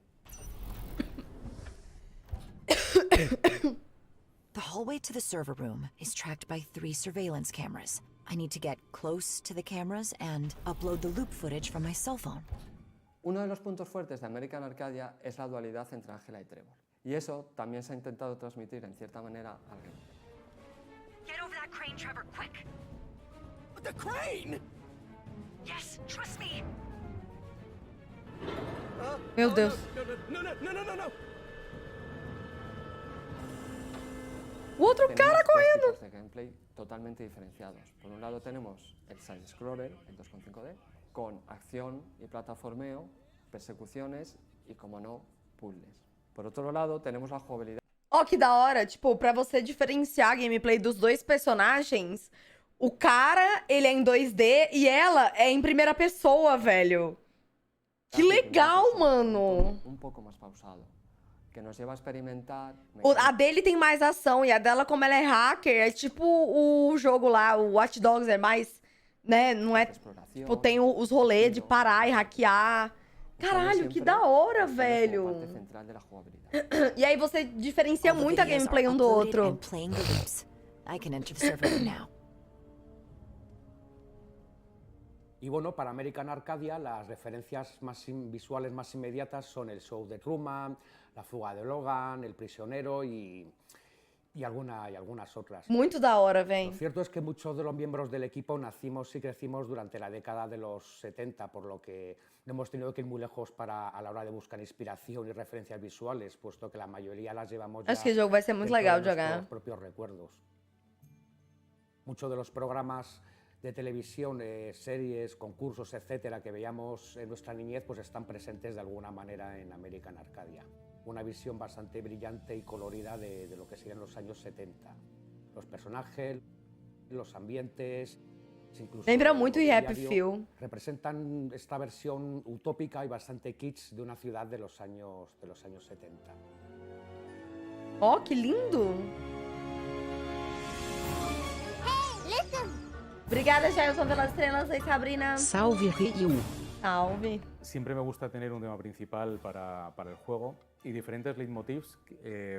The hallway to the server room is tracked by 3 surveillance cameras. I need to get close to the cameras and upload the loop footage from my cell phone. Uno de los puntos fuertes de American Arcadia es la dualidad entre Ángela y Trevor. Y eso también se ha intentado transmitir en cierta manera al game. Get over that crane, Trevor, quick! The crane? Yes, trust me! Meu Deus. No. O outro Tenemos cara dos correndo. tipos de gameplay totalmente diferenciados. Por un lado tenemos el side-scroller, el 2.5D, con acción y plataformeo, persecuciones y, como no, puzzles. Por otro lado tenemos la jugabilidad. Ó, que da hora, tipo, pra você diferenciar a gameplay dos dois personagens, o cara, ele é em 2D e ela é em primeira pessoa, velho. Que legal, mano. Um pouco mais pausado, que nos lleva a experimentar. A dele tem mais ação e a dela, como ela é hacker, é tipo o jogo lá, o Watch Dogs é mais, né, não é, tipo, tem os rolês de parar e hackear. Caralho, que da hora, velho. E aí você diferencia muito a gameplay um do outro. I can enter the server room now. Y bueno, para American Arcadia las referencias visuales más inmediatas son el show de Truman, la fuga de Logan, El prisionero y y algunas otras. Muito da hora, véi. Lo cierto es que muchos de los miembros del equipo nacimos y crecimos durante la década de los 70, por lo que no hemos tenido que ir muy lejos a la hora de buscar inspiración y referencias visuales, puesto que la mayoría las llevamos ya Acho que o jogo vai ser muito legal de jogar. nuestros propios recuerdos. Muchos de los programas de televisión, series, concursos, etcétera, que veíamos en nuestra niñez, pues están presentes de alguna manera en American Arcadia. Una visión bastante brillante y colorida de lo que serían los años 70. Los personajes, los ambientes, incluso lembra muito el Happy diario, Few. representan esta versión utópica y bastante kitsch de una ciudad de los años 70. Ó, que lindo! Obrigada, Jailson, pelas estrelas. Oi, Sabrina. Salve, Ryu. Salve. Siempre me gusta tener un tema principal para el juego y diferentes leitmotivs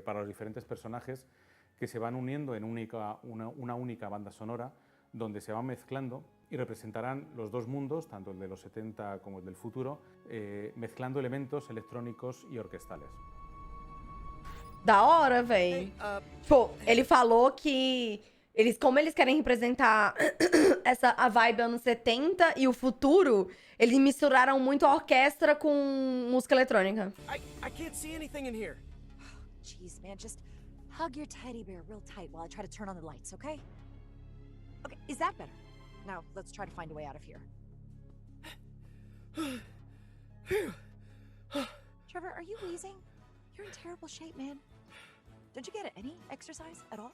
para los diferentes personajes que se van uniendo en una única banda sonora donde se van mezclando y representarán los dos mundos, tanto el de los 70 como el del futuro, mezclando elementos electrónicos y orquestales. Da hora, véi. Tipo, ele falou que como eles querem representar a vibe anos 70 e o futuro, eles misturaram muito a orquestra com música eletrônica. I can't see anything in here. Jeez, man, just hug your teddy bear real tight while I try to turn on the lights, okay? Okay, is that better? Now, let's try to find a way out of here. Trevor, are you wheezing? You're in terrible shape, man. Did you get any exercise at all?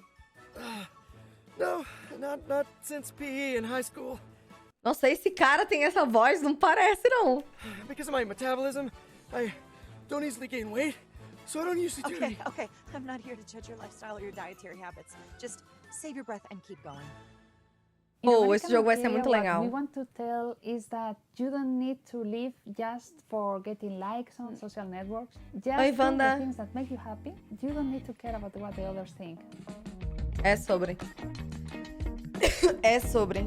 No, not since PE in high school. Nossa, esse cara tem essa voz, não parece, não. Because of my metabolism, I don't easily gain weight, so I don't usually do any... Okay, I'm not here to judge your lifestyle or your dietary habits. Just save your breath and keep going. Oh, esse jogo vai ser muito legal. What we want to tell is that you don't need to live just for getting likes on social networks. Just Oi, do Wanda. the things that make you happy. You don't need to care about what the others think. É sobre. É sobre.